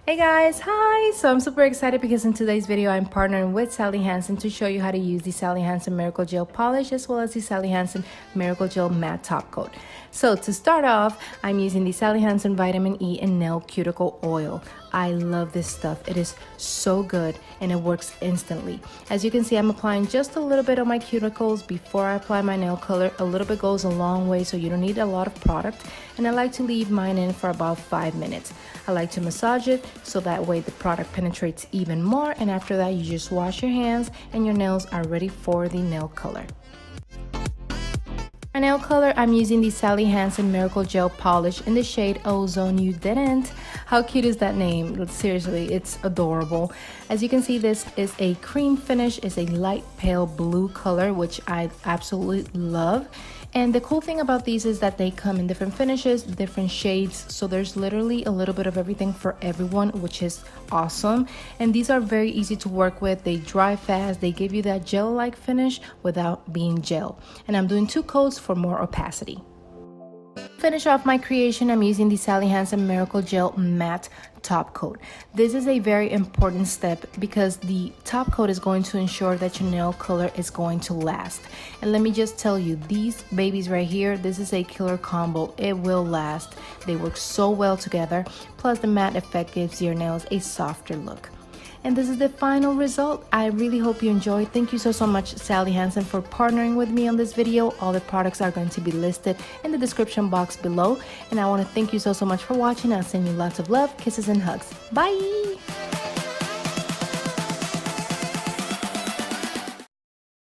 Hey guys, hi! So I'm super excited because in today's video I'm partnering with Sally Hansen to show you how to use the Sally Hansen Miracle Gel Polish as well as the Sally Hansen Miracle Gel Matte Top Coat. So to start off, I'm using the Sally Hansen Vitamin E and Nail Cuticle Oil. I love this stuff. It is so good and it works instantly. As you can see, I'm applying just a little bit on my cuticles before I apply my nail color. A little bit goes a long way, so you don't need a lot of product. And I like to leave mine in for about 5 minutes. I like to massage it so that way the product penetrates even more, and after that you just wash your hands and your nails are ready for the nail color. My nail color, I'm using the Sally Hansen Miracle Gel Polish in the shade Ozone You Didn't. How cute is that name? Seriously, it's adorable. As you can see, this is a cream finish. It's a light pale blue color, which I absolutely love. And the cool thing about these is that they come in different finishes, different shades. So there's literally a little bit of everything for everyone, which is awesome. And these are very easy to work with. They dry fast. They give you that gel-like finish without being gel. And I'm doing 2 coats for more opacity. Finish off my creation, I'm using the Sally Hansen Miracle Gel Matte Top Coat. This is a very important step because the top coat is going to ensure that your nail color is going to last. And let me just tell you, these babies right here, this is a killer combo. It will last. They work so well together. Plus the matte effect gives your nails a softer look. And this is the final result. I really hope you enjoyed. Thank you so much, Sally Hansen, for partnering with me on this video. All the products are going to be listed in the description box below. And I want to thank you so much for watching. I'll send you lots of love, kisses, and hugs. Bye!